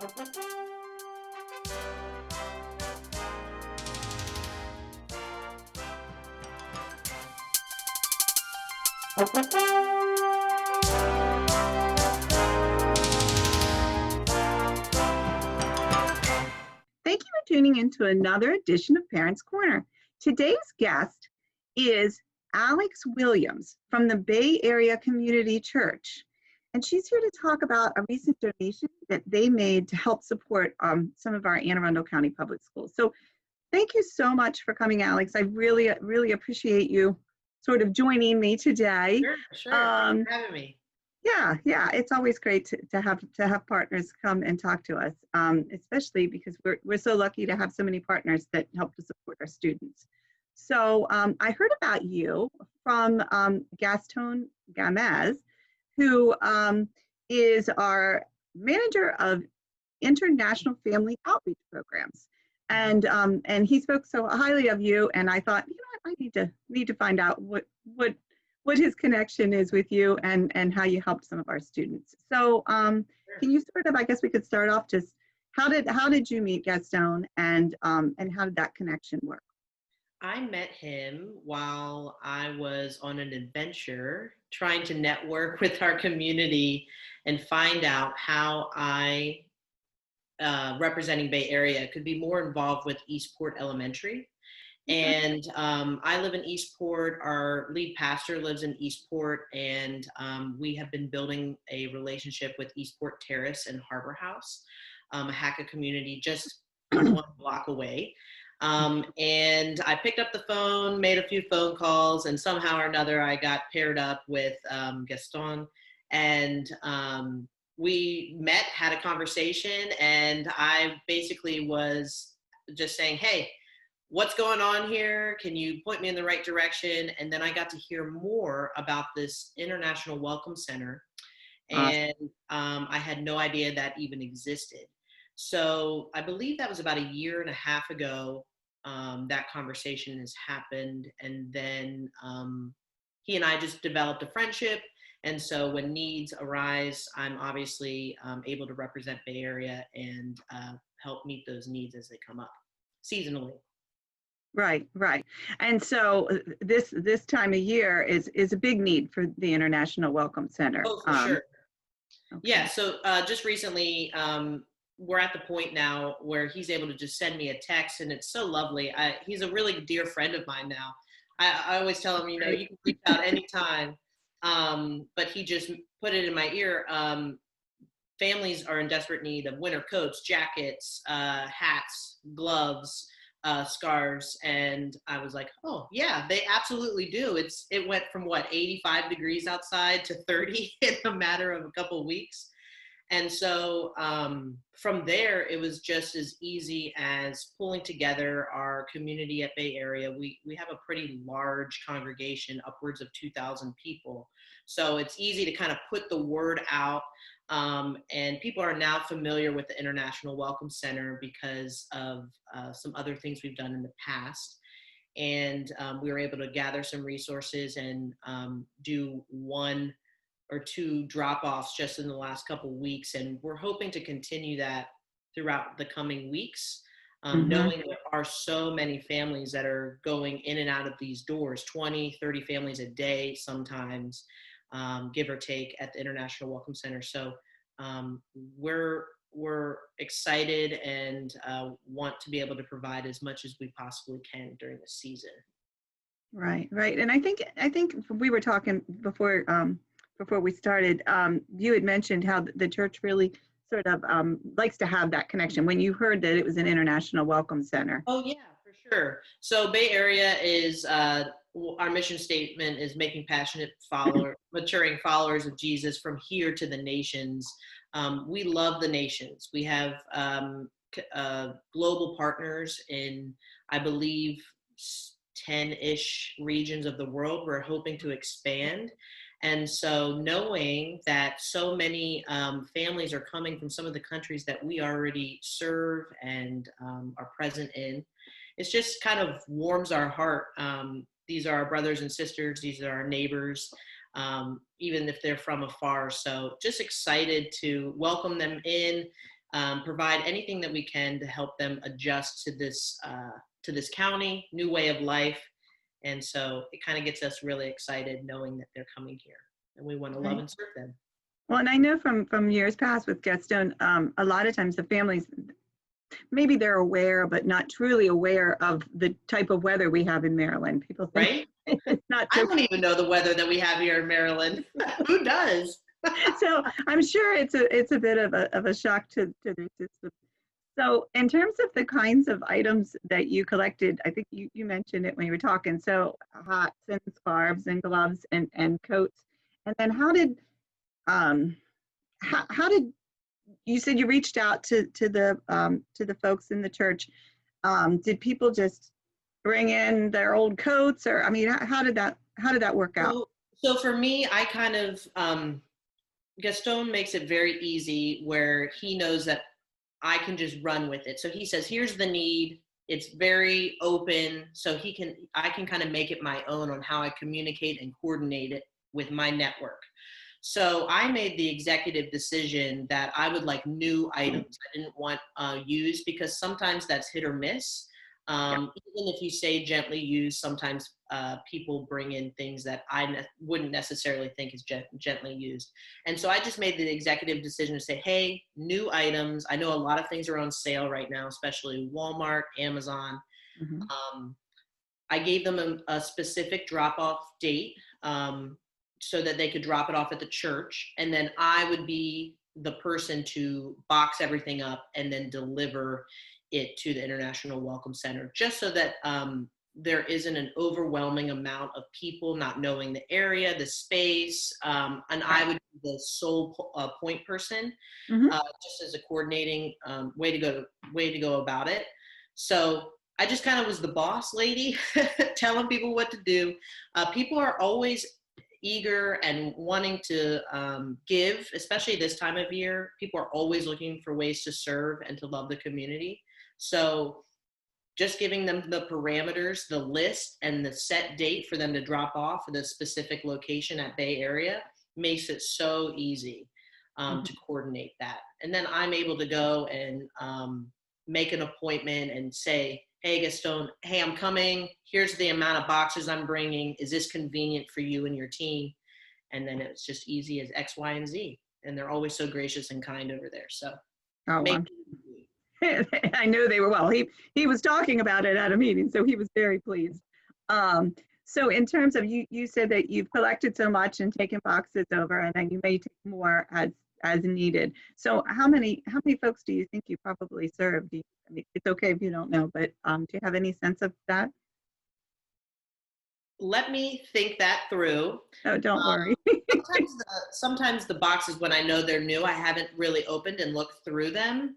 Thank you for tuning in to another edition of Parents Corner. Today's guest is Alex Williams from the Bay Area Community Church. And she's here to talk about a recent donation that they made to help support some of our Anne Arundel County public schools. So thank you so much for coming, Alex. I really, really appreciate you sort of joining me today. Sure. Thanks for having me. Yeah, it's always great to have partners come and talk to us, especially because we're so lucky to have so many partners that help to support our students. So I heard about you from Gaston Gamez, who is our manager of international family outreach programs, and he spoke so highly of you, and I thought, I need to find out what his connection is with you and how you helped some of our students. So can you sort of, I guess we could start off just how did you meet Gaston and how did that connection work? I met him while I was on an adventure trying to network with our community and find out how I, representing Bay Area, could be more involved with Eastport Elementary. And I live in Eastport. Our lead pastor lives in Eastport, and we have been building a relationship with Eastport Terrace and Harbor House, a HACA community just 1 block away. And I picked up the phone, made a few phone calls, and somehow or another I got paired up with Gaston, and we met, had a conversation, and I basically was just saying, hey, what's going on here? Can you point me in the right direction? And then I got to hear more about this International Welcome Center. And I had no idea that even existed. So I believe that was about 1.5 years ago, that conversation has happened. And then he and I just developed a friendship. And so when needs arise, I'm obviously able to represent Bay Area and help meet those needs as they come up seasonally. Right. And so this time of year is a big need for the International Welcome Center. Oh, for sure. Okay. Yeah, so just recently, we're at the point now where he's able to just send me a text, and it's so lovely. He's a really dear friend of mine now. I always tell him, you can reach out anytime, but he just put it in my ear. Families are in desperate need of winter coats, jackets, hats, gloves, scarves, and I was like, oh yeah, they absolutely do. It went from 85 degrees outside to 30 in a matter of a couple of weeks. And so from there, it was just as easy as pulling together our community at Bay Area. We have a pretty large congregation, upwards of 2,000 people. So it's easy to kind of put the word out. And people are now familiar with the International Welcome Center because of some other things we've done in the past. And we were able to gather some resources and do 1 or 2 drop-offs just in the last couple of weeks. And we're hoping to continue that throughout the coming weeks, knowing there are so many families that are going in and out of these doors, 20, 30 families a day sometimes, give or take, at the International Welcome Center. So we're excited and want to be able to provide as much as we possibly can during the season. Right. And I think we were talking before we started. You had mentioned how the church really sort of likes to have that connection when you heard that it was an International Welcome Center. Oh yeah, for sure. So Bay Area is our mission statement is making passionate maturing followers of Jesus from here to the nations. We love the nations. We have global partners in, I believe, 10-ish regions of the world. We're hoping to expand. And so knowing that so many families are coming from some of the countries that we already serve and are present in, it's just kind of warms our heart. These are our brothers and sisters. These are our neighbors, even if they're from afar. So just excited to welcome them in, provide anything that we can to help them adjust to this county, new way of life. And so it kind of gets us really excited knowing that they're coming here and we want to love and serve them. Well, and I know from years past with Gosnell, a lot of times the families, maybe they're aware, but not truly aware of the type of weather we have in Maryland. People think it's not. I don't even know the weather that we have here in Maryland. Who does? So I'm sure it's a bit of a shock to their system. So in terms of the kinds of items that you collected, I think you mentioned it when you were talking. So hats and scarves and gloves and coats. And then how did you said you reached out to the folks in the church? Did people just bring in their old coats, or I mean, how did that work out? So for me, I kind of Gaston makes it very easy where he knows that I can just run with it. So he says, here's the need. It's very open. So I can kind of make it my own on how I communicate and coordinate it with my network. So I made the executive decision that I would like new items. I didn't want used, because sometimes that's hit or miss. Even if you say gently used, sometimes people bring in things that I wouldn't necessarily think is gently used. And so I just made the executive decision to say, hey, new items. I know a lot of things are on sale right now, especially Walmart, Amazon. Mm-hmm. I gave them a specific drop-off date so that they could drop it off at the church. And then I would be the person to box everything up and then deliver it to the International Welcome Center, just so that there isn't an overwhelming amount of people not knowing the area, the space, and I would be the sole point person, just as a coordinating way to go about it. So I just kind of was the boss lady, telling people what to do. People are always eager and wanting to give, especially this time of year. People are always looking for ways to serve and to love the community. So just giving them the parameters, the list, and the set date for them to drop off at the specific location at Bay Area makes it so easy to coordinate that. And then I'm able to go and make an appointment and say, hey, Gaston, hey, I'm coming. Here's the amount of boxes I'm bringing. Is this convenient for you and your team? And then it's just easy as X, Y, and Z. And they're always so gracious and kind over there. So I know they were. Well, he was talking about it at a meeting, so he was very pleased. So in terms of you said that you've collected so much and taken boxes over, and then you may take more as needed. So how many folks do you think you probably served? I mean, it's okay if you don't know, but do you have any sense of that? Let me think that through. Oh, don't worry. sometimes the boxes, when I know they're new, I haven't really opened and looked through them.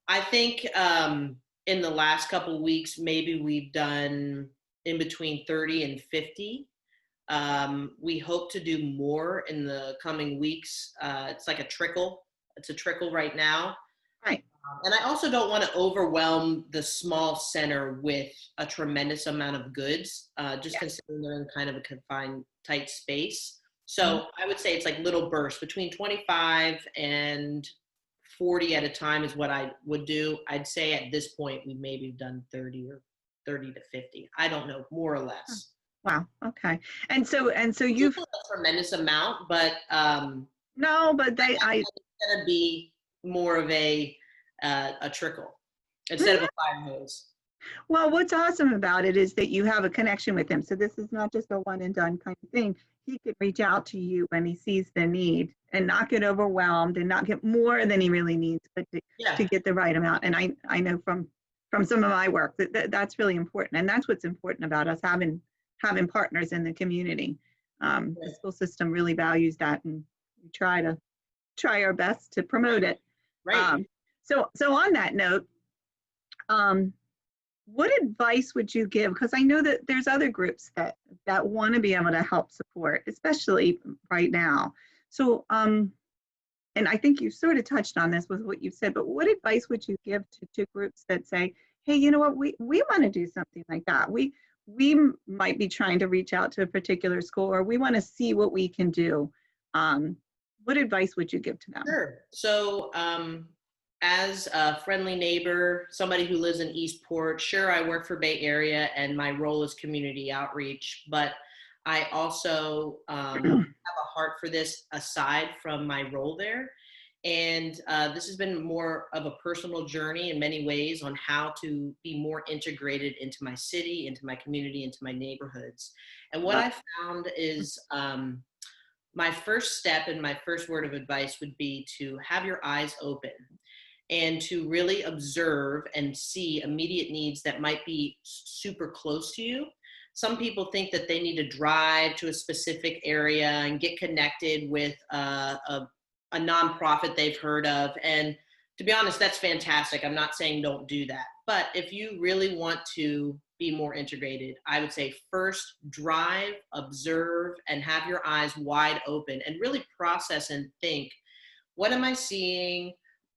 I think in the last couple of weeks, maybe we've done in between 30 and 50. We hope to do more in the coming weeks. It's like a trickle. It's a trickle right now. Right. And I also don't want to overwhelm the small center with a tremendous amount of goods, considering they're in kind of a confined, tight space. So I would say it's like little bursts, between 25 and 40 at a time is what I would do. I'd say at this point, we maybe done 30 to 50. I don't know, more or less. Wow. Okay. And so you've a tremendous amount, but no, but it's going to be more of a trickle instead of a fire hose. Well, what's awesome about it is that you have a connection with him. So this is not just a one and done kind of thing. He could reach out to you when he sees the need and not get overwhelmed and not get more than he really needs, but to get the right amount. And I know from some of my work that's really important. And that's what's important about us having partners in the community. The school system really values that, and we try our best to promote it. Right. So on that note, what advice would you give? Because I know that there's other groups that want to be able to help support, especially right now. So, and I think you sort of touched on this with what you said, but what advice would you give to groups that say, hey, you know what, we want to do something like that. We might be trying to reach out to a particular school, or we want to see what we can do. What advice would you give to them? Sure. So as a friendly neighbor, somebody who lives in Eastport, sure, I work for Bay Area and my role is community outreach, but I also have a heart for this aside from my role there. And this has been more of a personal journey in many ways on how to be more integrated into my city, into my community, into my neighborhoods. And what I found is my first step and my first word of advice would be to have your eyes open and to really observe and see immediate needs that might be super close to you. Some people think that they need to drive to a specific area and get connected with a nonprofit they've heard of. And to be honest, that's fantastic. I'm not saying don't do that. But if you really want to be more integrated, I would say first drive, observe, and have your eyes wide open and really process and think, what am I seeing?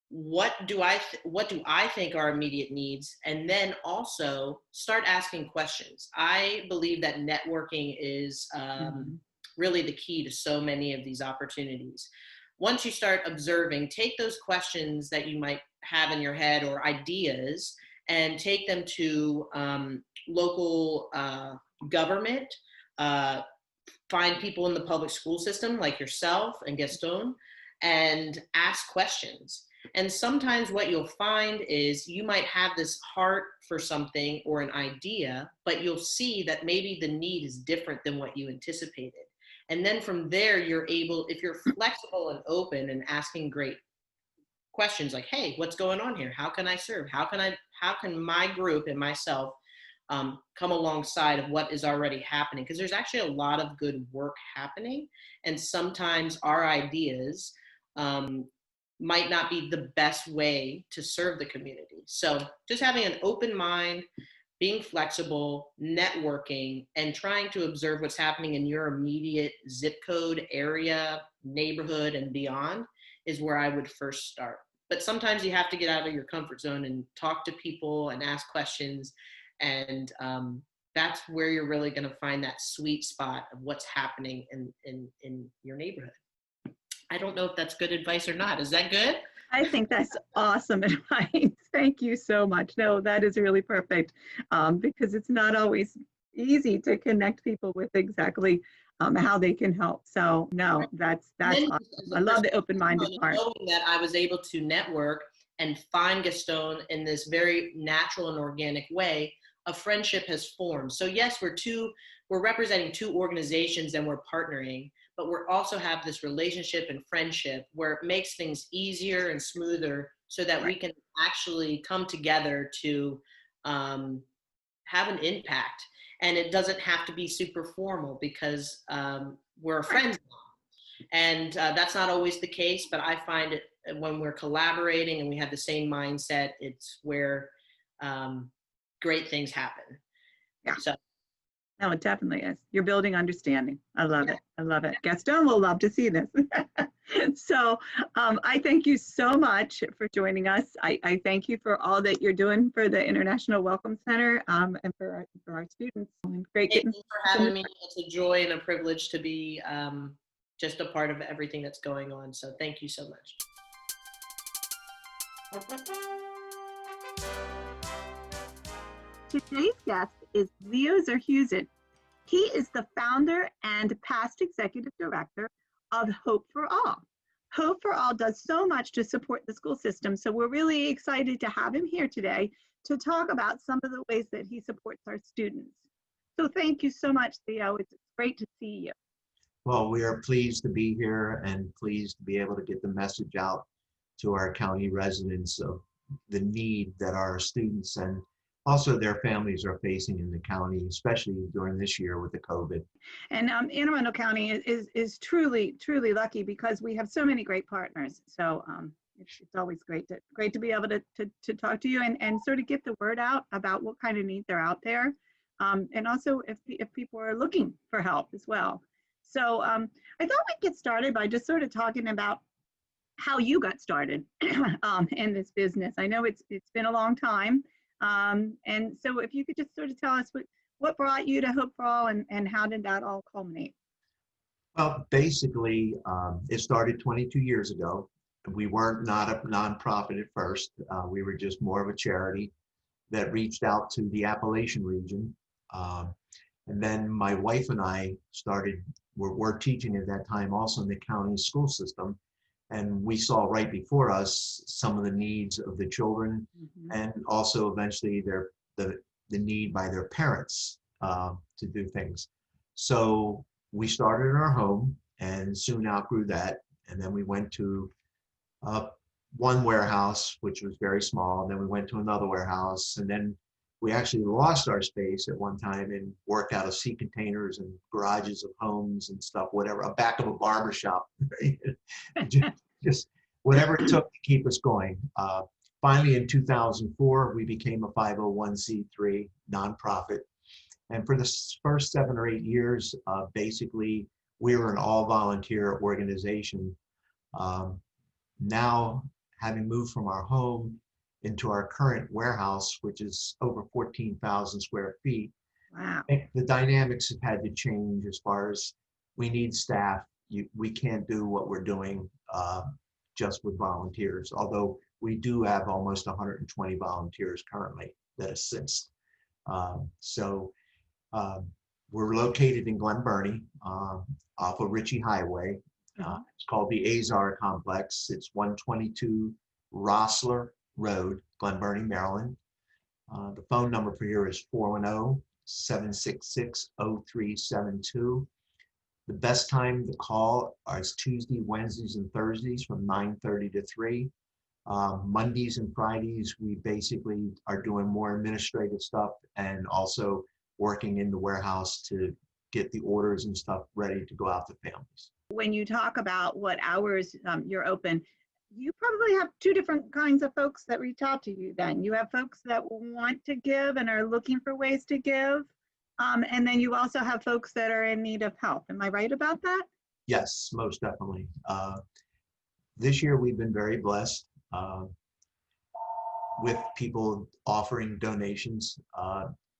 What do I think are immediate needs? And then also start asking questions. I believe that networking is really the key to so many of these opportunities. Once you start observing, take those questions that you might have in your head or ideas and take them to local government, find people in the public school system like yourself and Gaston, and ask questions. And sometimes what you'll find is you might have this heart for something or an idea, but you'll see that maybe the need is different than what you anticipated. And then from there, you're able, if you're flexible and open and asking great questions like, hey, what's going on here? How can I serve? How can my group and myself come alongside of what is already happening? Because there's actually a lot of good work happening. And sometimes our ideas might not be the best way to serve the community. So just having an open mind, being flexible, networking, and trying to observe what's happening in your immediate zip code, area, neighborhood, and beyond is where I would first start. But sometimes you have to get out of your comfort zone and talk to people and ask questions. And that's where you're really going to find that sweet spot of what's happening in your neighborhood. I don't know if that's good advice or not. Is that good? I think that's awesome advice. Thank you so much. No, that is really perfect because it's not always easy to connect people with exactly how they can help. So no, that's awesome. I love the open-minded part. Knowing that I was able to network and find Gaston in this very natural and organic way, a friendship has formed. So yes, we're representing two organizations and we're partnering, but we also have this relationship and friendship where it makes things easier and smoother so that we can actually come together to have an impact. And it doesn't have to be super formal because we're friends now. And that's not always the case, but I find it when we're collaborating and we have the same mindset, it's where great things happen. Yeah. So. No, it definitely is. You're building understanding. I love it. I love it. Gaston will love to see this. So I thank you so much for joining us. I thank you for all that you're doing for the International Welcome Center and for our students. Great getting for having me. It's a joy and a privilege to be just a part of everything that's going on. So thank you so much. Today's guest is Leo Zerhuzen. He is the founder and past executive director of Hope for All. Hope for All does so much to support the school system, so we're really excited to have him here today to talk about some of the ways that he supports our students. So thank you so much, Leo. It's great to see you. Well, we are pleased to be here and pleased to be able to get the message out to our county residents of the need that our students and also their families are facing in the county, especially during this year with the COVID. And Anne Arundel County is truly lucky because we have so many great partners. So it's always great to be able to talk to you and sort of get the word out about what kind of needs are out there, and also if people are looking for help as well. So I thought we'd get started by just sort of talking about how you got started in this business. I know it's been a long time. And so if you could just sort of tell us what brought you to Hope for All and how did that all culminate? Well, basically, it started 22 years ago. We weren't not a nonprofit at first. We were just more of a charity that reached out to the Appalachian region. Um, and then my wife and I were teaching at that time also in the county school system. And we saw right before us some of the needs of the children, and also eventually the need by their parents to do things. So we started in our home and soon outgrew that. And then we went to one warehouse, which was very small. And then we went to another warehouse. And then we actually lost our space at one time and worked out of sea containers and garages of homes and stuff, whatever, a back of a barber shop, just whatever it took to keep us going. Finally, in 2004, we became a 501c3 nonprofit. And for the first 7 or 8 years, basically, we were an all-volunteer organization. Now, having moved from our home into our current warehouse, which is over 14,000 square feet, Wow. the dynamics have had to change as far as we need staff. We can't do what we're doing just with volunteers, although we do have almost 120 volunteers currently that assist. We're located in Glen Burnie off of Ritchie Highway. It's called the Azar Complex. It's 122 Rossler Road, Glen Burnie, Maryland. The phone number for here is 410-766-0372. The best time to call is Tuesday, Wednesdays, and Thursdays from 9:30 to 3. Mondays and Fridays, we basically are doing more administrative stuff and also working in the warehouse to get the orders and stuff ready to go out to families. When you talk about what hours you're open, you probably have two different kinds of folks that reach out to you then. You have folks that want to give and are looking for ways to give. And then you also have folks that are in need of help. Am I right about that? Yes, most definitely. This year we've been very blessed with people offering donations.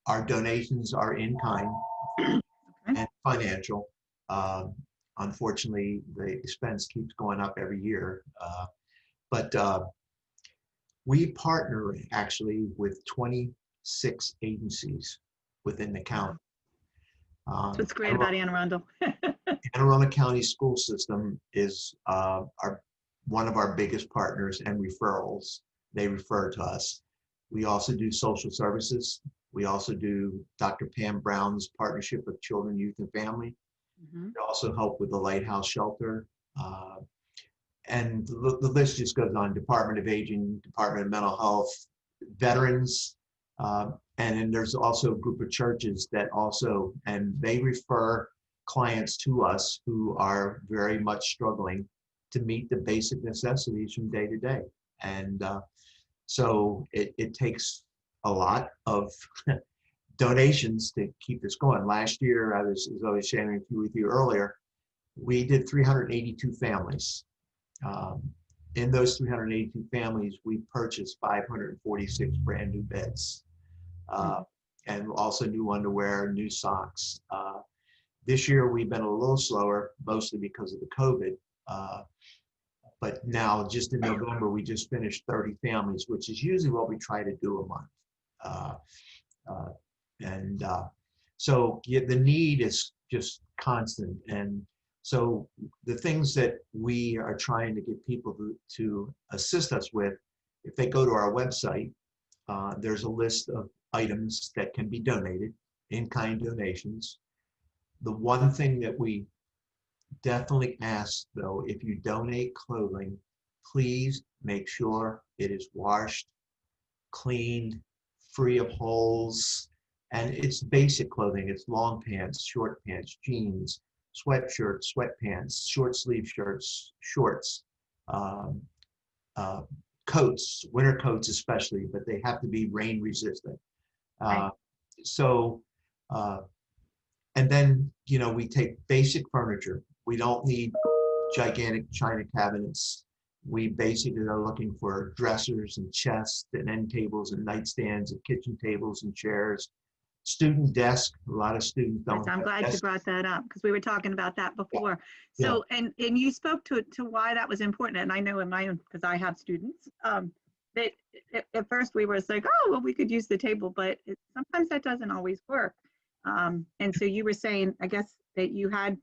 Our donations are in kind and financial. Unfortunately, the expense keeps going up every year. But we partner actually with 26 agencies within the county. That's what's great about Anne Arundel. Anne Arundel County School System is one of our biggest partners and referrals. They refer to us. We also do social services. We also do Dr. Pam Brown's partnership with Children, Youth, and Family. We also help with the Lighthouse Shelter. And the list just goes on. Department of Aging, Department of Mental Health, veterans, and then there's also a group of churches that also, and they refer clients to us who are very much struggling to meet the basic necessities from day to day. And so it takes a lot of donations to keep this going. Last year, as I was sharing with you earlier, we did 382 families. In those 382 families, we purchased 546 brand new beds, and also new underwear, new socks. This year, we've been a little slower, mostly because of the COVID. But now, just in November, we just finished 30 families, which is usually what we try to do a month. So the need is just constant. And so the things that we are trying to get people to assist us with, if they go to our website, there's a list of items that can be donated, in-kind donations. The one thing that we definitely ask, though, if you donate clothing, please make sure it is washed, cleaned, free of holes, and it's basic clothing. It's long pants, short pants, jeans, sweatshirts, sweatpants, short sleeve shirts, shorts, coats, winter coats especially, but they have to be rain resistant. Right. And then, we take basic furniture. We don't need gigantic china cabinets. We basically are looking for dressers and chests and end tables and nightstands and kitchen tables and chairs. Student desk, a lot of students don't I'm have glad you desks. brought that up because we were talking about that before. Yeah. So, and you spoke to why that was important. And I know in my own, because I have students, that at first we were like, oh, well, we could use the table, but sometimes that doesn't always work. And so you were saying, I guess, that you had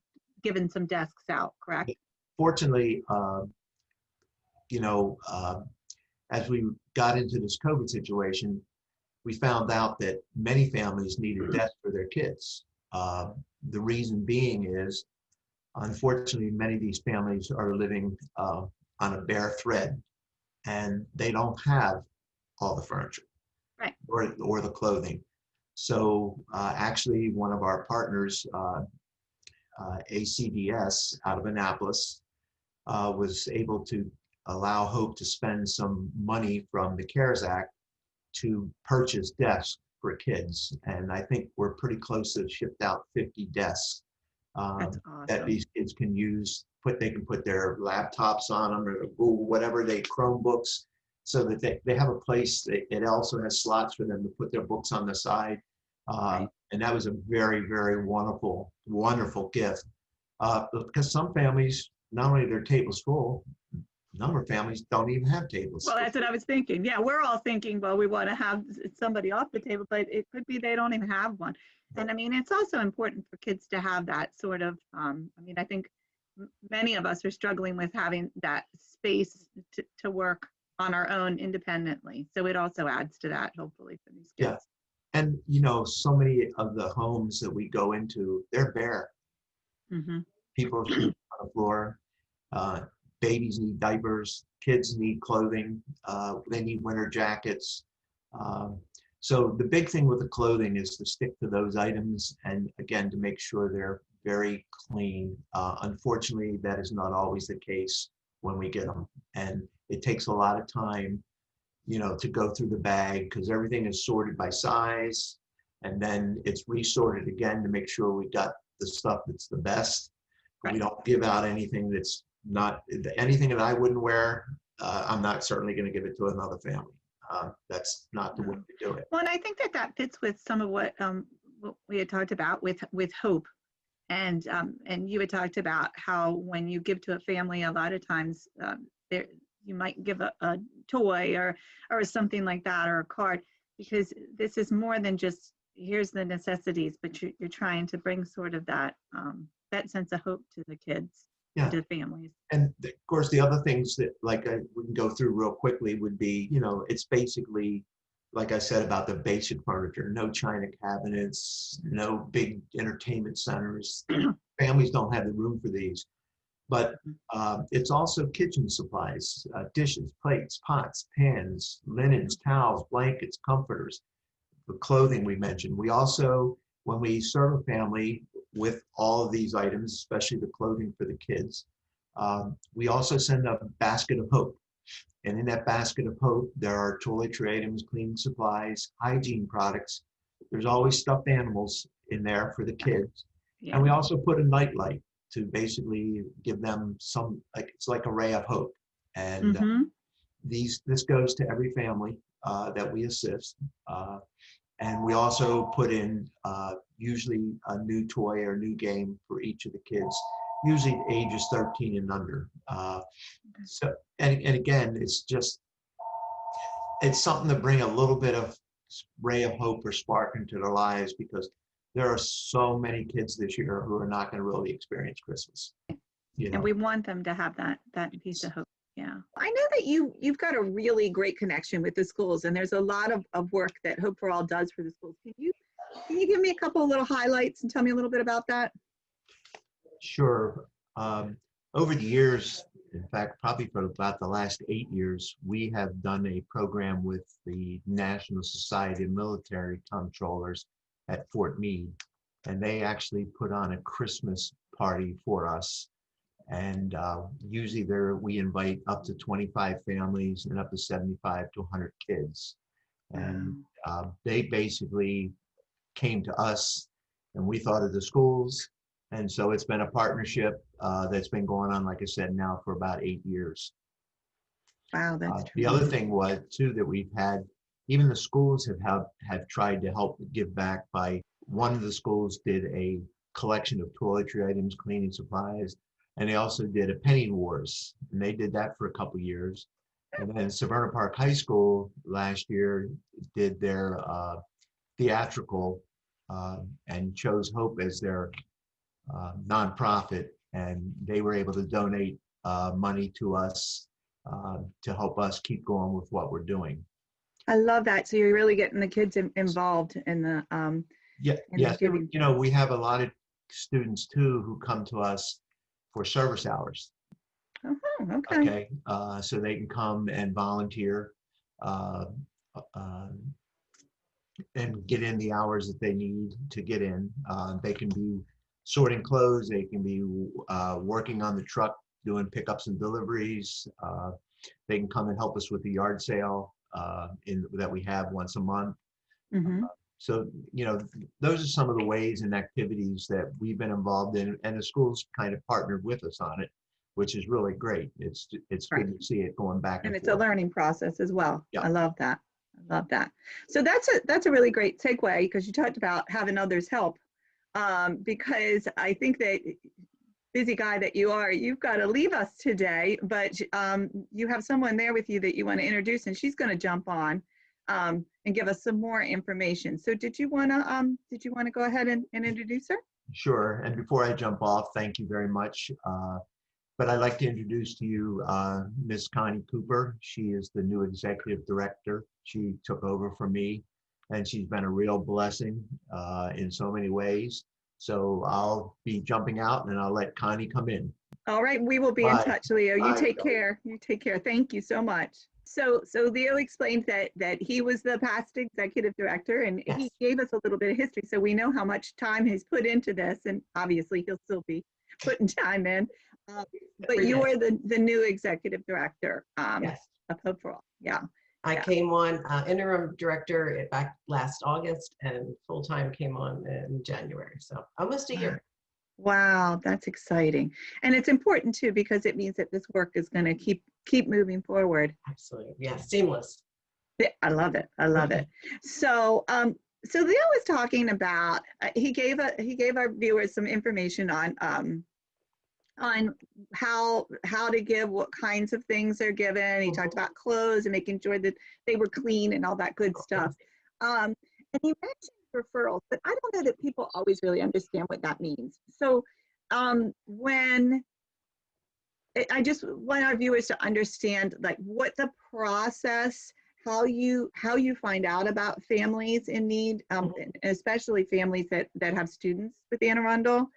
given some desks out, correct? Fortunately, you know, as we got into this COVID situation, we found out that many families needed desks for their kids. The reason being is, unfortunately, many of these families are living on a bare thread, and they don't have all the furniture, right, or the clothing. So actually, one of our partners, ACDS out of Annapolis, was able to allow Hope to spend some money from the CARES Act to purchase desks for kids. And I think we're pretty close to shipped out 50 desks That's awesome. that these kids can use. They can put their laptops on them, or whatever, Chromebooks, so that they have a place. It also has slots for them to put their books on the side. Right. And that was a very, very wonderful, wonderful gift. Because some families, not only their tables full, a number of families don't even have tables. Well, that's what I was thinking. Yeah, we're all thinking, well, we want to have somebody off the table, but it could be they don't even have one. And I mean, it's also important for kids to have that sort of, I mean, I think many of us are struggling with having that space to work on our own independently. So it also adds to that, hopefully, for these kids. Yeah. And, you know, so many of the homes that we go into, they're bare. Mm-hmm. People are sleeping on the floor. Babies need diapers. Kids need clothing. They need winter jackets. So the big thing with the clothing is to stick to those items, and again, to make sure they're very clean. Unfortunately, that is not always the case when we get them. And it takes a lot of time, you know, to go through the bag, because everything is sorted by size, and then it's resorted again to make sure we got the stuff that's the best. Right. We don't give out anything that's not, anything that I wouldn't wear. I'm not certainly going to give it to another family. That's not the way to do it. Well, and I think that fits with some of what we had talked about with Hope, and you had talked about how when you give to a family, a lot of times you might give a toy or something like that, or a card, because this is more than just here's the necessities, but you're trying to bring sort of that sense of hope to the kids. Yeah. To families. And of course, the other things that we can go through real quickly would be, you know, it's basically, like I said, about the basic furniture, no china cabinets, no big entertainment centers. Families don't have the room for these. But it's also kitchen supplies, dishes, plates, pots, pans, linens, towels, blankets, comforters, the clothing we mentioned. We also, when we serve a family with all of these items, especially the clothing for the kids, we also send a basket of hope. And in that basket of hope, there are toiletry items, cleaning supplies, hygiene products. There's always stuffed animals in there for the kids. Yeah. And we also put a nightlight to basically give them some, it's like a ray of hope. And this goes to every family that we assist. And we also put in usually a new toy or new game for each of the kids, usually ages 13 and under. So, and again, it's something to bring a little bit of ray of hope or spark into their lives, because there are so many kids this year who are not going to really experience Christmas. You know? And we want them to have that piece of hope. Yeah. I know that you've got a really great connection with the schools, and there's a lot of work that Hope for All does for the schools. Can you give me a couple of little highlights and tell me a little bit about that? Sure. Over the years, in fact, probably for about the last 8 years, we have done a program with the National Society of Military Comptrollers at Fort Meade, and they actually put on a Christmas party for us. And usually we invite up to 25 families and up to 75 to 100 kids. And they basically came to us, and we thought of the schools. And so it's been a partnership that's been going on, like I said, now for about 8 years. Wow, that's the other thing was too that we've had Even the schools have tried to help give back by, one of the schools did a collection of toiletry items, cleaning supplies, and they also did a penny wars, and they did that for a couple years. And then Severna Park High School last year did their theatrical and chose Hope as their nonprofit, and they were able to donate money to us to help us keep going with what we're doing. I love that. So you're really getting the kids involved in the Yeah, in yes. giving. You know, we have a lot of students too who come to us for service hours. Oh, okay. Okay, so they can come and volunteer and get in the hours that they need to get in. They can be sorting clothes. They can be working on the truck, doing pickups and deliveries. They can come and help us with the yard sale that we have once a month. Mm-hmm. So, you know, those are some of the ways and activities that we've been involved in, and the schools kind of partnered with us on it, which is really great. It's Right. good to see it going back and And it's forth. a learning process as well. Yeah. I love that. I love that. So that's a really great segue, because you talked about having others help. Because I think that, busy guy that you are, you've got to leave us today, but you have someone there with you that you want to introduce, and she's going to jump on and give us some more information. So did you want to go ahead and introduce her? Sure. And before I jump off, thank you very much. But I'd like to introduce to you Ms. Connie Cooper. She is the new executive director. She took over from me, and she's been a real blessing in so many ways. So I'll be jumping out, and I'll let Connie come in. All right, we will be in Bye. touch, Leo. You Bye. take care. You take care. Thank you so much. So Leo explained that he was the past executive director, and Yes. he gave us a little bit of history, so we know how much time he's put into this, and obviously he'll still be putting time in. But you are the new executive director Yes, of Hope for All. Yeah. I Yeah. came on interim director back last August, and full-time came on in January. So almost a year. Wow, that's exciting, and it's important too, because it means that this work is going to keep moving forward. Absolutely. Yeah, seamless. Yeah, I love it. I love it. So, so Leo was talking about, he gave our viewers some information on how to give, what kinds of things they're given. He talked about clothes and making sure that they were clean and all that good stuff. And he mentioned referrals, but I don't know that people always really understand what that means. So, when I just want our viewers to understand, like, what the process, how you find out about families in need, especially families that have students with Anne Arundel,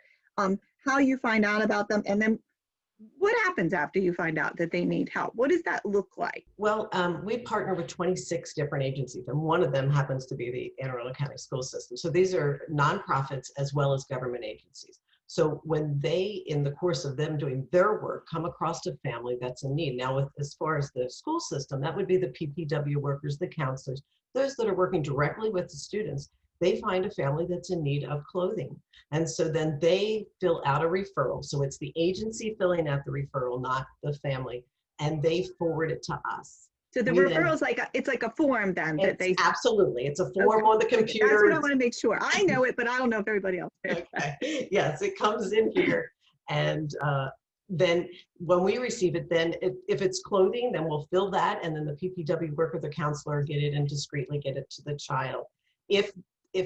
how you find out about them, and then what happens after you find out that they need help. What does that look like? Well, we partner with 26 different agencies, and one of them happens to be the Anne Arundel County School System. So these are nonprofits as well as government agencies. So when they, in the course of them doing their work, come across a family that's in need. Now, as far as the school system, that would be the PPW workers, the counselors, those that are working directly with the students. They find a family that's in need of clothing. And so then they fill out a referral. So it's the agency filling out the referral, not the family, and they forward it to us. So the referral is it's like a form then that they. Absolutely. It's a form on the computer. That's what I want to make sure. I know it, but I don't know if everybody else knows. Okay. Yes, it comes in here. And then when we receive it, then if it's clothing, then we'll fill that. And then the PPW worker, the counselor, get it and discreetly get it to the child. If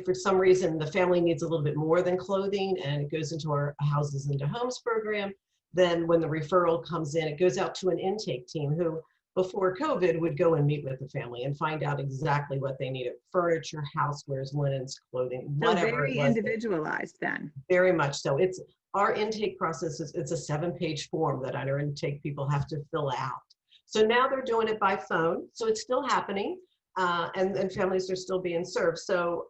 for some reason the family needs a little bit more than clothing and it goes into our Houses into Homes program, then when the referral comes in, it goes out to an intake team who, before COVID, would go and meet with the family and find out exactly what they needed: furniture, housewares, linens, clothing, whatever. So very individualized then. Very much so. It's our intake process. It's a 7-page form that our intake people have to fill out. So now they're doing it by phone. So it's still happening. And families are still being served. So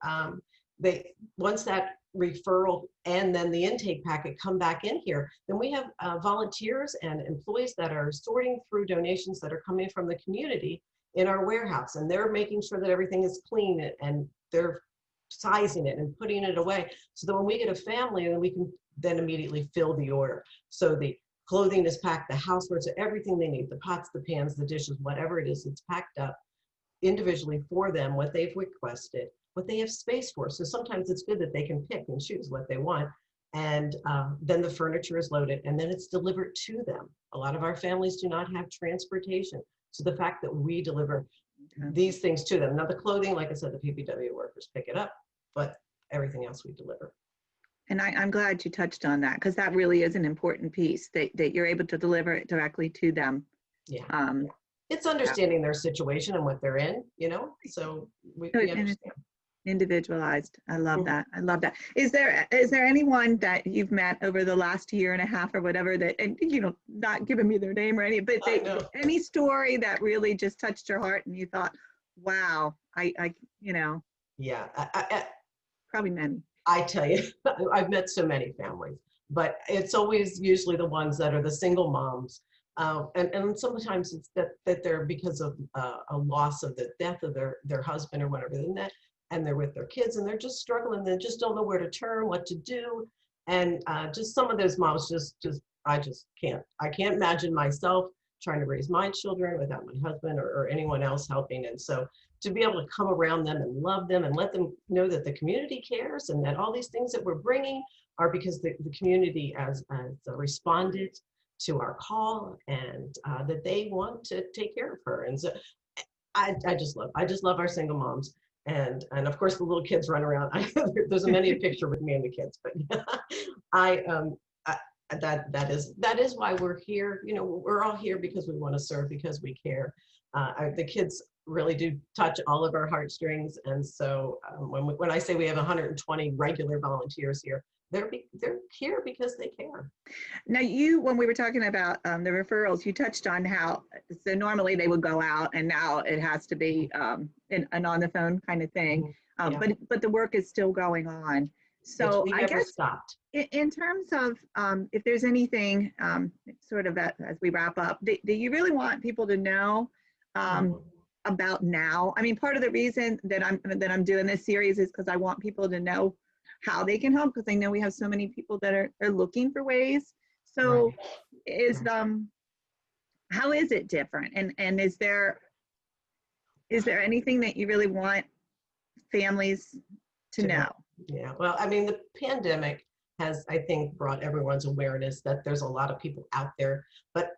once that referral and then the intake packet come back in here, then we have volunteers and employees that are sorting through donations that are coming from the community in our warehouse, and they're making sure that everything is clean and they're sizing it and putting it away, so that when we get a family, then we can then immediately fill the order. So the clothing is packed, the housewares, everything they need, the pots, the pans, the dishes, whatever it is, it's packed up. individually for them what they've requested, what they have space for. So sometimes it's good that they can pick and choose what they want. And then the furniture is loaded and then it's delivered to them. A lot of our families do not have transportation. So the fact that we deliver these things to them. Now the clothing, like I said, the PPW workers pick it up, but everything else we deliver. And I'm glad you touched on that, because that really is an important piece, that you're able to deliver it directly to them. Yeah. It's understanding their situation and what they're in, you know, so we understand. Individualized. I love that. I love that. Is there anyone that you've met over the last year and a half or whatever that, and you know, not giving me their name or any, but any story that really just touched your heart and you thought, wow, I you know. Yeah. Probably many. I tell you, I've met so many families, but it's always usually the ones that are the single moms. And sometimes it's that they're because of a loss of the death of their husband or whatever, and they're with their kids and they're just struggling. They just don't know where to turn, what to do. And just some of those moms I can't imagine myself trying to raise my children without my husband or anyone else helping. And so to be able to come around them and love them and let them know that the community cares and that all these things that we're bringing are because the community has responded to our call and that they want to take care of her. And so I just love our single moms. And of course the little kids run around. There's a picture with me and the kids, but that is why we're here. You know, we're all here because we want to serve, because we care. The kids really do touch all of our heartstrings. And so when I say we have 120 regular volunteers here, they're here because they care. Now when we were talking about the referrals, you touched on how, so normally they would go out and now it has to be an on the phone kind of thing. But the work is still going on. So I guess stopped. In terms of if there's anything sort of as we wrap up, do you really want people to know about now? I mean, part of the reason that I'm doing this series is because I want people to know how they can help, because I know we have so many people that are looking for ways. So how is it different? And is there anything that you really want families to know? Yeah, well, I mean, the pandemic has, I think, brought everyone's awareness that there's a lot of people out there, but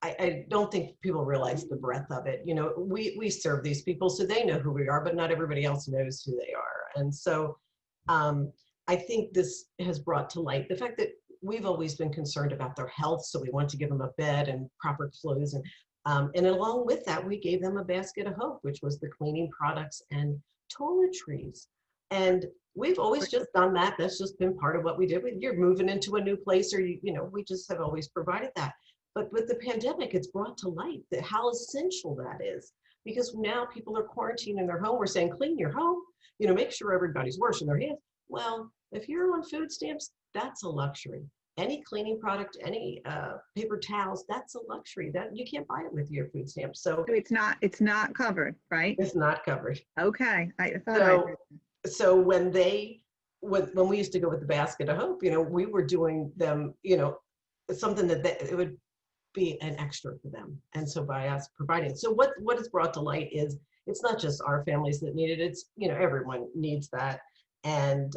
I don't think people realize the breadth of it. You know, we serve these people, so they know who we are, but not everybody else knows who they are. And so I think this has brought to light the fact that we've always been concerned about their health, so we want to give them a bed and proper clothes. And along with that, we gave them a basket of hope, which was the cleaning products and toiletries. And we've always just done that. That's just been part of what we did. You're moving into a new place, or you know, we just have always provided that. But with the pandemic, it's brought to light that how essential that is, because now people are quarantining in their home. We're saying, clean your home, you know, make sure everybody's washing their hands. Well, if you're on food stamps, that's a luxury. Any cleaning product, any paper towels, that's a luxury. That you can't buy it with your food stamps. So it's not covered, right? It's not covered. Okay. I thought so when we used to go with the basket of hope, you know, we were doing them, you know, something that it would be an extra for them. And so by us providing, so what is brought to light is it's not just our families that need it. It's, you know, everyone needs that. And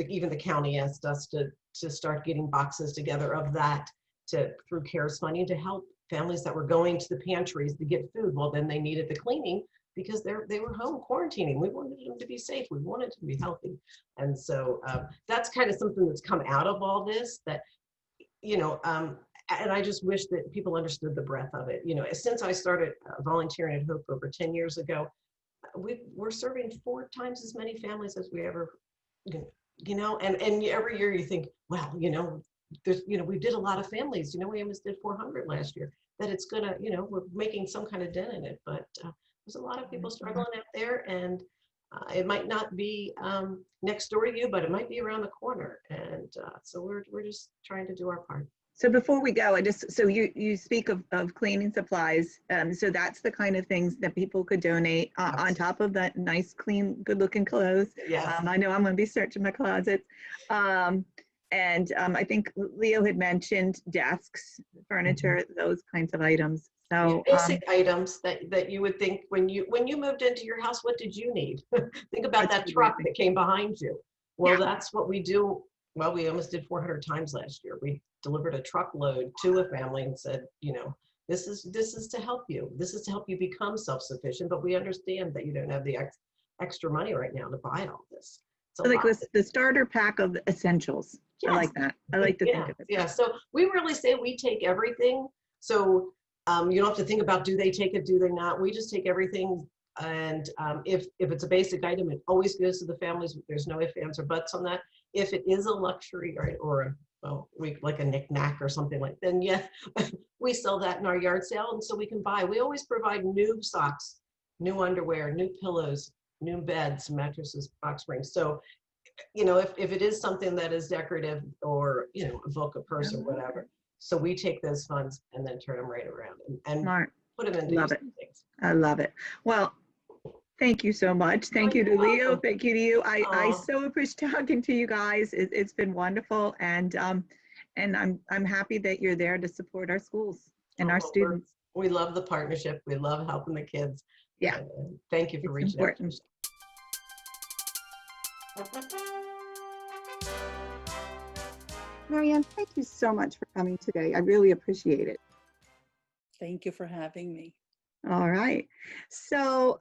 even the county asked us to start getting boxes together of that through CARES funding to help families that were going to the pantries to get food. Well, then they needed the cleaning because they were home quarantining. We wanted them to be safe. We wanted them to be healthy. And so that's kind of something that's come out of all this that, you know, and I just wish that people understood the breadth of it. You know, since I started volunteering at Hope over 10 years ago, we're serving 4 times as many families as we ever, you know, and every year you think, well, you know, we did a lot of families, you know, we almost did 400 last year, that it's gonna, you know, we're making some kind of dent in it, but there's a lot of people struggling out there, and it might not be next door to you, but it might be around the corner. And so we're just trying to do our part. So before we go, so you speak of cleaning supplies. So that's the kind of things that people could donate on top of that nice, clean, good-looking clothes. Yeah. I know I'm going to be searching my closets. And I think Leo had mentioned desks, furniture, those kinds of items. So basic items that you would think when you moved into your house, what did you need? Think about that truck that came behind you. Well, that's what we do. Well, we almost did 400 times last year. We delivered a truckload to a family and said, this is to help you. This is to help you become self-sufficient. But we understand that you don't have the extra money right now to buy all this. So like the starter pack of essentials. Yes. I like that. I like to think of it. Yeah. So we really say we take everything. So you don't have to think about, do they take it, do they not? We just take everything. And if it's a basic item, it always goes to the families. There's no ifs, ands, or buts on that. If it is a luxury or like a knick-knack or something like that, then yeah, we sell that in our yard sale. And so we can buy. We always provide new socks, new underwear, new pillows, new beds, mattresses, box springs. So, if it is something that is decorative or, a book, a purse, or whatever. So we take those funds and then turn them right around and Smart. Put them into things. I love it. Well, thank you so much. Thank you to Leo. Welcome. Thank you to you. I so appreciate talking to you guys. It's been wonderful. And I'm happy that you're there to support our schools and our students. We love the partnership. We love helping the kids. Yeah. Thank you for reaching out to us. Maryann, thank you so much for coming today. I really appreciate it. Thank you for having me. All right. So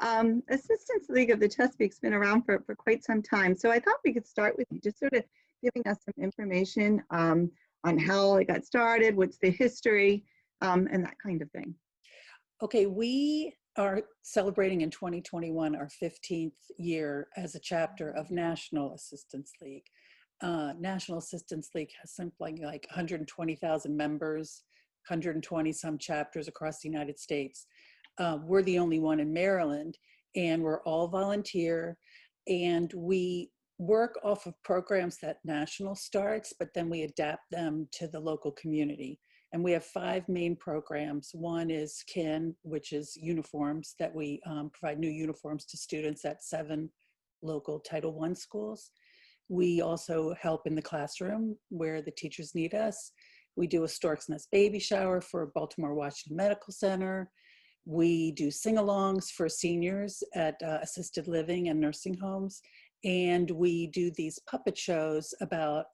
Assistance League of the Chesapeake's been around for quite some time. So I thought we could start with you just sort of giving us some information on how it got started, what's the history, and that kind of thing. Okay, we are celebrating in 2021 our 15th year as a chapter of National Assistance League. National Assistance League has something like 120,000 members, 120 some chapters across the United States. We're the only one in Maryland, and we're all volunteer, and we work off of programs that National starts, but then we adapt them to the local community. And we have 5 main programs. One is KIN, which is uniforms, that we provide new uniforms to students at 7 local Title I schools. We also help in the classroom where the teachers need us. We do a Stork's Nest baby shower for Baltimore Washington Medical Center. We do sing-alongs for seniors at assisted living and nursing homes. And we do these puppet shows about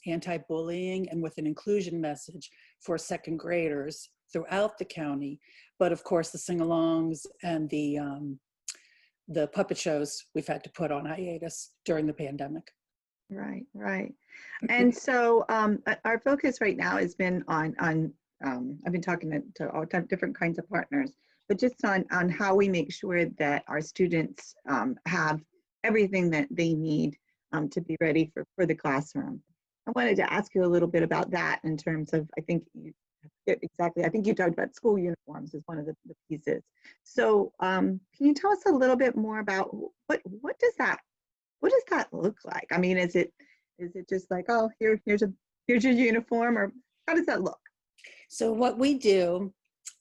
anti-bullying and with an inclusion message for 2nd graders throughout the county. But of course, the sing-alongs and the puppet shows we've had to put on hiatus during the pandemic. Right, right. And so our focus right now has been on I've been talking to all different kinds of partners, but just on how we make sure that our students have everything that they need to be ready for the classroom. I wanted to ask you a little bit about that in terms of, I think you talked about school uniforms as one of the pieces. So can you tell us a little bit more about what does that look like? I mean, is it just like, oh, here's your uniform, or how does that look? So what we do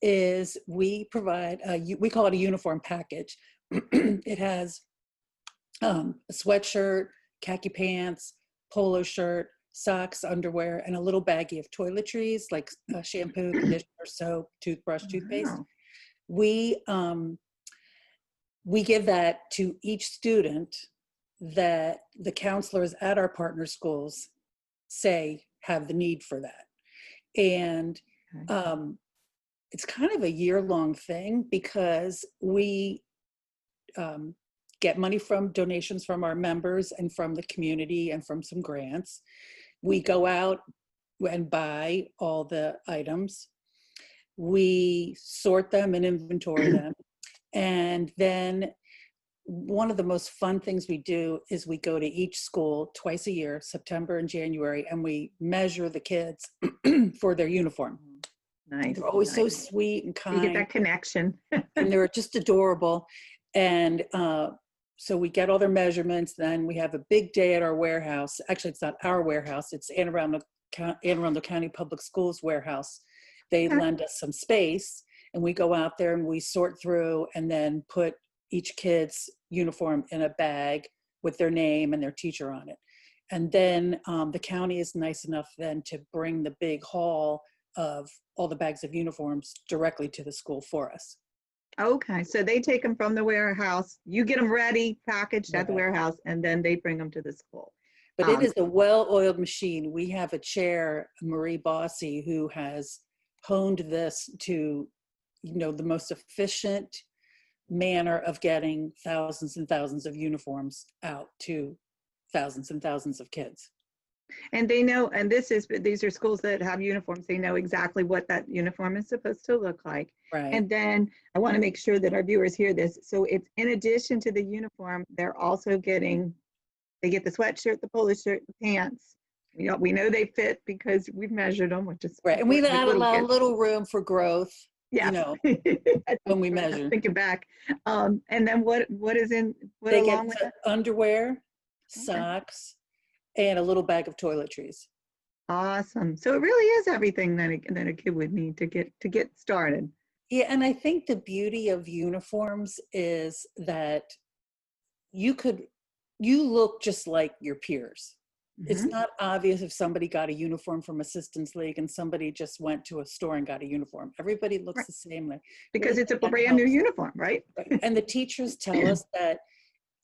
is we provide we call it a uniform package. It has a sweatshirt, khaki pants, polo shirt, socks, underwear, and a little baggie of toiletries like shampoo, conditioner, soap, toothbrush, toothpaste. Wow. We give that to each student that the counselors at our partner schools say have the need for that. And it's kind of a year-long thing because we get money from donations from our members and from the community and from some grants. We go out and buy all the items. We sort them and inventory them. And then one of the most fun things we do is we go to each school twice a year, September and January, and we measure the kids for their uniform. Nice. They're always so sweet and kind. You get that connection. And they're just adorable. And so we get all their measurements. Then we have a big day at our warehouse. Actually, it's not our warehouse. It's Anne Arundel County Public Schools warehouse. They lend us some space, and we go out there and we sort through and then put each kid's uniform in a bag with their name and their teacher on it. And then the county is nice enough then to bring the big haul of all the bags of uniforms directly to the school for us. Okay, so they take them from the warehouse, you get them ready, packaged at the Right. warehouse, and then they bring them to the school. But it is a well-oiled machine. We have a chair, Marie Bossy, who has honed this to, the most efficient manner of getting thousands and thousands of uniforms out to thousands and thousands of kids. And they know, and these are schools that have uniforms. They know exactly what that uniform is supposed to look like. Right. And then I want to make sure that our viewers hear this. So it's in addition to the uniform, they're also they get the sweatshirt, the polo shirt, the pants. We know they fit because we've measured them, which is right. And we allow a kids. little room for growth. Yes. When we measure. Thinking back. And then what they along get with that? underwear, socks, and a little bag of toiletries. Awesome. So it really is everything that a kid would need to get started. Yeah, and I think the beauty of uniforms is that you look just like your peers. Mm-hmm. It's not obvious if somebody got a uniform from Assistance League and somebody just went to a store and got a uniform. Everybody looks the same way. Because it's a brand new uniform, right? And the teachers tell us that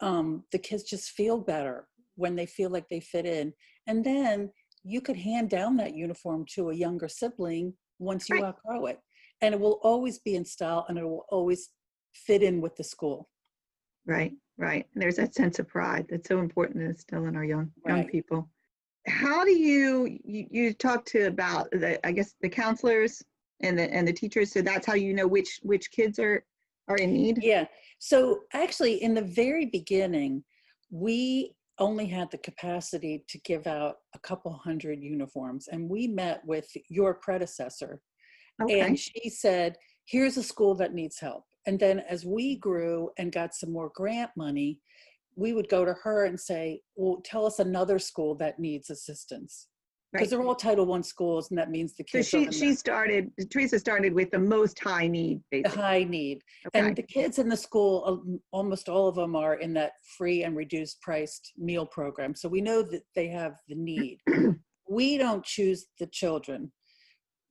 the kids just feel better when they feel like they fit in. And then you could hand down that uniform to a younger sibling once you outgrow it. And it will always be in style and it will always fit in with the school. Right. And there's that sense of pride that's so important and still in our young people. How do you talk to about the counselors and the teachers, so that's how you know which kids are in need? Yeah. So actually in the very beginning, we only had the capacity to give out a couple hundred uniforms, and we met with your predecessor. Okay. And she said, here's a school that needs help. And then as we grew and got some more grant money, we would go to her and say, well, tell us another school that needs assistance. Because they're all Title I schools, and that means the kids. So Teresa started with the most high need, basically. The high need. Okay. And the kids in the school, almost all of them are in that free and reduced priced meal program. So we know that they have the need. We don't choose the children.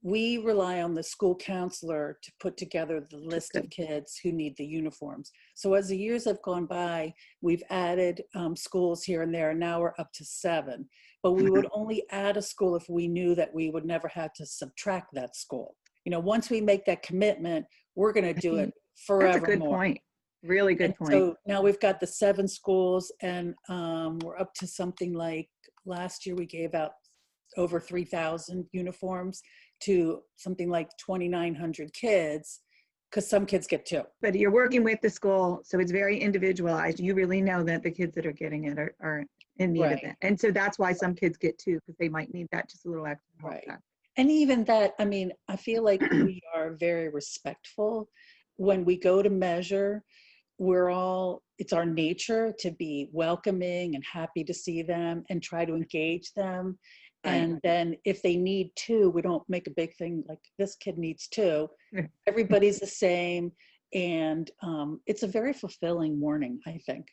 We rely on the school counselor to put together the list of kids who need the uniforms. So as the years have gone by, we've added schools here and there, and now we're up to 7. But we would only add a school if we knew that we would never have to subtract that school. Once we make that commitment, we're going to do it forever. That's a good point. Really good point. So now we've got the 7 schools, and we're up to something like, last year we gave out over 3,000 uniforms to something like 2,900 kids, because some kids get 2. But you're working with the school, so it's very individualized. You really know that the kids that are getting it are in need of it. And so that's why some kids get 2, because they might need that just a little extra help. Right. And even that, I feel like we are very respectful. When we go to measure, it's our nature to be welcoming and happy to see them and try to engage them. And then if they need 2, we don't make a big thing like this kid needs 2. Everybody's the same. And it's a very fulfilling morning, I think.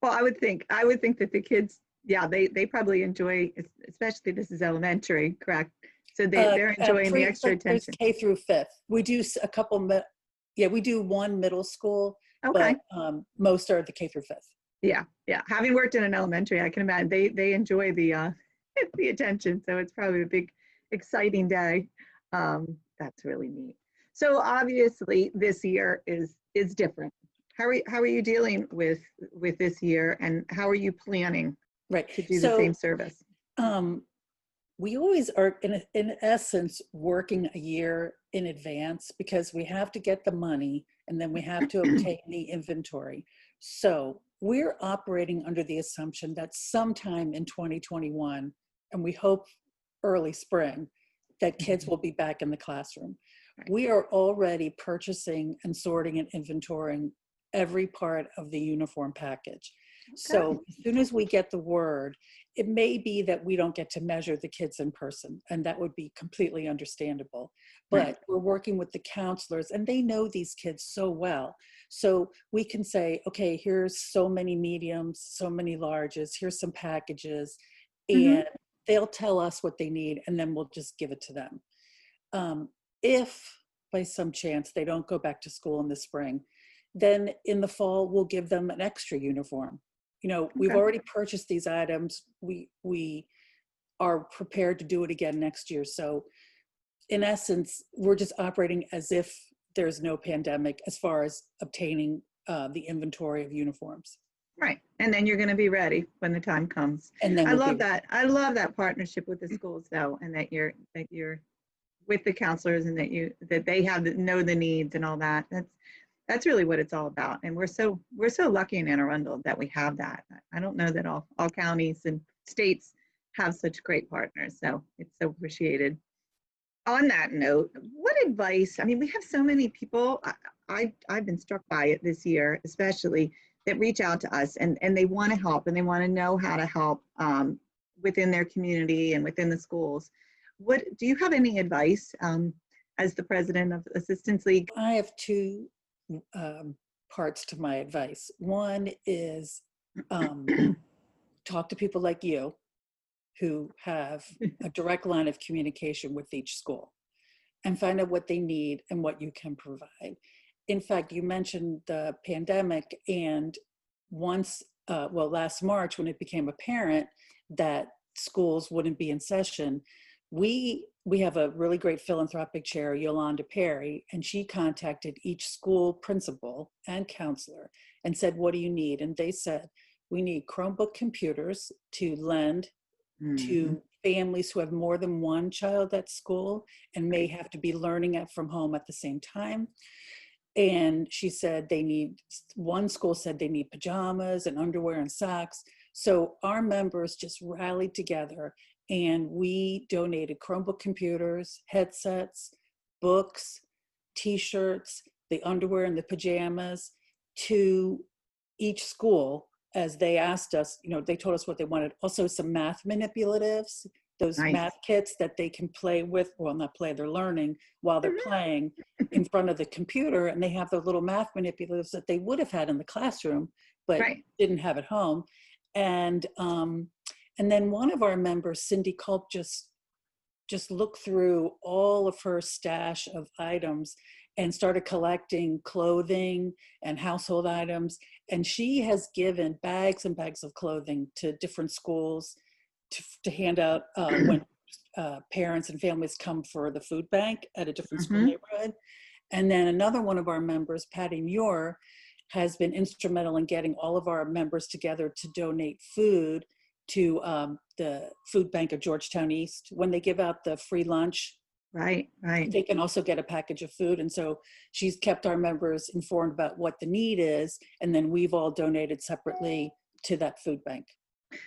Well, I would think that the kids, they probably enjoy, especially this is elementary, correct? So they're enjoying the extra attention. K through 5th. We do a couple, we do 1 middle school, but most are the K through 5th. Yeah. Having worked in an elementary, I can imagine they enjoy the attention. So it's probably a big, exciting day. That's really neat. So obviously this year is different. How are you dealing with this year, and how are you planning to do the same service? We always are in essence working a year in advance, because we have to get the money and then we have to obtain the inventory. So we're operating under the assumption that sometime in 2021, and we hope early spring, that kids will be back in the classroom. Right. We are already purchasing and sorting and inventorying every part of the uniform package. Okay. So as soon as we get the word, it may be that we don't get to measure the kids in person, and that would be completely understandable. But we're working with the counselors, and they know these kids so well. So we can say, okay, here's so many mediums, so many larges, here's some packages, and they'll tell us what they need, and then we'll just give it to them. If by some chance they don't go back to school in the spring, then in the fall, we'll give them an extra uniform. You know, we've Okay. already purchased these items. We are prepared to do it again next year. So in essence, we're just operating as if there's no pandemic as far as obtaining the inventory of uniforms. Right. And then you're going to be ready when the time comes. And then I we'll love be- that. I love that partnership with the schools though, and that you're with the counselors and that they know the needs and all that. That's really what it's all about. And we're so lucky in Anne Arundel that we have that. I don't know that all counties and states have such great partners. So it's so appreciated. On that note, what advice, I mean, we have so many people, I've been struck by it this year, especially, that reach out to us and they want to help and they want to know how to help within their community and within the schools. What do you have any advice as the president of Assistance League? I have two parts to my advice. One is talk to people like you who have a direct line of communication with each school and find out what they need and what you can provide. In fact, you mentioned the pandemic, and once, last March, when it became apparent that schools wouldn't be in session, we have a really great philanthropic chair, Yolanda Perry, and she contacted each school principal and counselor and said, what do you need? And they said, we need Chromebook computers to lend to families who have more than one child at school and may have to be learning it from home at the same time. And she said one school said they need pajamas and underwear and socks. So our members just rallied together and we donated Chromebook computers, headsets, books, t-shirts, the underwear and the pajamas to each school as they asked us, they told us what they wanted. Also some math manipulatives, those Nice. math kits that they can play with, well, not play, they're learning while they're playing in front of the computer, and they have the little math manipulatives that they would have had in the classroom, but didn't have at home. And then one of our members, Cindy Culp, just looked through all of her stash of items and started collecting clothing and household items. And she has given bags and bags of clothing to different schools to hand out when parents and families come for the food bank at a different school neighborhood. And then another one of our members, Patty Muir, has been instrumental in getting all of our members together to donate food to the food bank of Georgetown East. When they give out the free lunch, Right. they can also get a package of food. And so she's kept our members informed about what the need is. And then we've all donated separately to that food bank.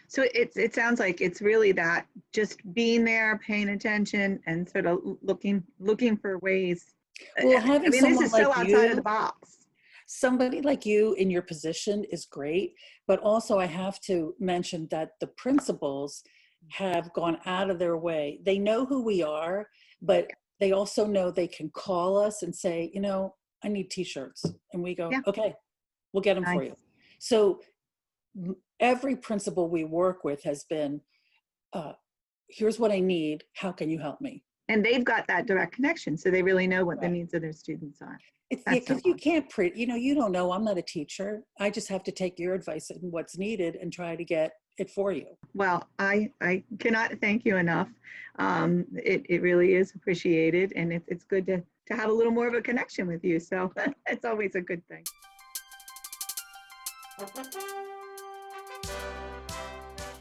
So it sounds like it's really that just being there, paying attention, and sort of looking for ways. Well, having this someone is so like outside you, of the box. Somebody like you in your position is great, but also I have to mention that the principals have gone out of their way. They know who we are, but they also know they can call us and say, I need t-shirts. And we go, okay, we'll get them for you. So every principal we work with has been, here's what I need. How can you help me? And they've got that direct connection. So they really know what the needs of their students are. It's because you can't you don't know. I'm not a teacher. I just have to take your advice and what's needed and try to get it for you. Well, I cannot thank you enough. It really is appreciated, and it's good to have a little more of a connection with you. So it's always a good thing.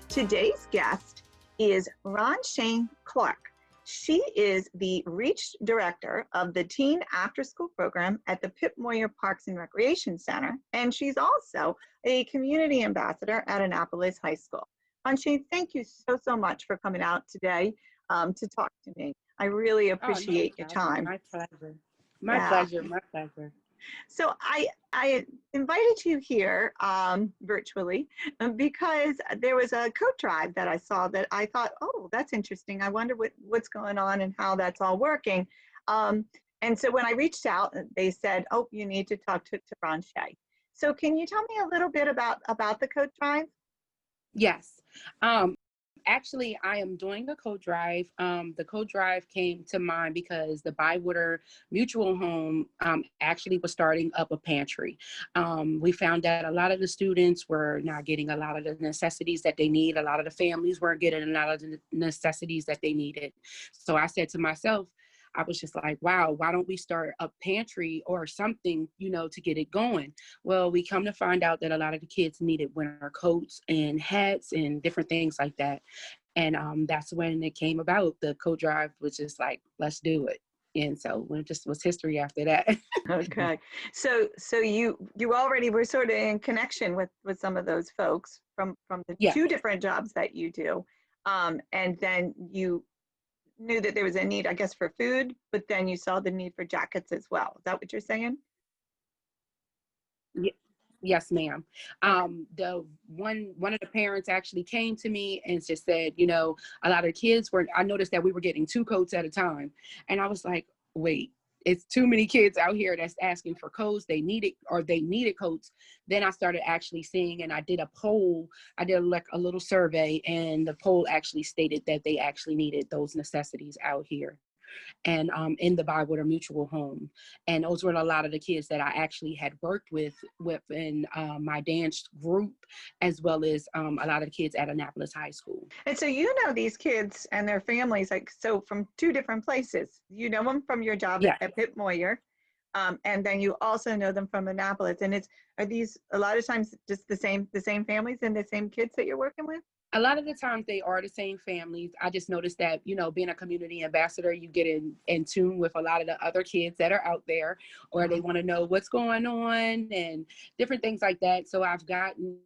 Today's guest is Shaye Clark. She is the Reach Director of the Teen Afterschool Program at the Pip Moyer Parks and Recreation Center, and she's also a Community Ambassador at Annapolis High School. Shaye, thank you so much for coming out today to talk to me. I really appreciate your time. My pleasure. My pleasure. So I invited you here virtually because there was a coat drive that I saw that I thought, oh, that's interesting. I wonder what's going on and how that's all working. And so when I reached out, they said, oh, you need to talk to Shaye. So can you tell me a little bit about the coat drive? Yes. Actually, I am doing a code drive. The code drive came to mind because the Bywater Mutual Home actually was starting up a pantry. We found that a lot of the students were not getting a lot of the necessities that they need. A lot of the families weren't getting a lot of the necessities that they needed. So I said to myself, I was just like, wow, why don't we start a pantry or something, to get it going? Well, we come to find out that a lot of the kids needed winter coats and hats and different things like that. And that's when it came about. The code drive was just like, let's do it. And so it just was history after that. Okay. So you already were sort of in connection with some of those folks from the Yeah. 2 different jobs that you do. And then you knew that there was a need, I guess, for food, but then you saw the need for jackets as well. Is that what you're saying? Yes, ma'am. The one of the parents actually came to me and just said, a lot of kids I noticed that we were getting 2 coats at a time. And I was like, wait, it's too many kids out here that's asking for coats. They needed coats. Then I started actually seeing, and I did a poll. I did like a little survey, and the poll actually stated that they actually needed those necessities out here. And in the Bywater Mutual Home. And those were a lot of the kids that I actually had worked with in my dance group, as well as a lot of the kids at Annapolis High School. And so you know these kids and their families, from 2 different places. You know them from your job at Pitt Moyer, and then you also know them from Annapolis. And are these a lot of times just the same families and the same kids that you're working with? A lot of the times they are the same families. I just noticed that, being a community ambassador, you get in tune with a lot of the other kids that are out there, or they want to know what's going on and different things like that. So I've gotten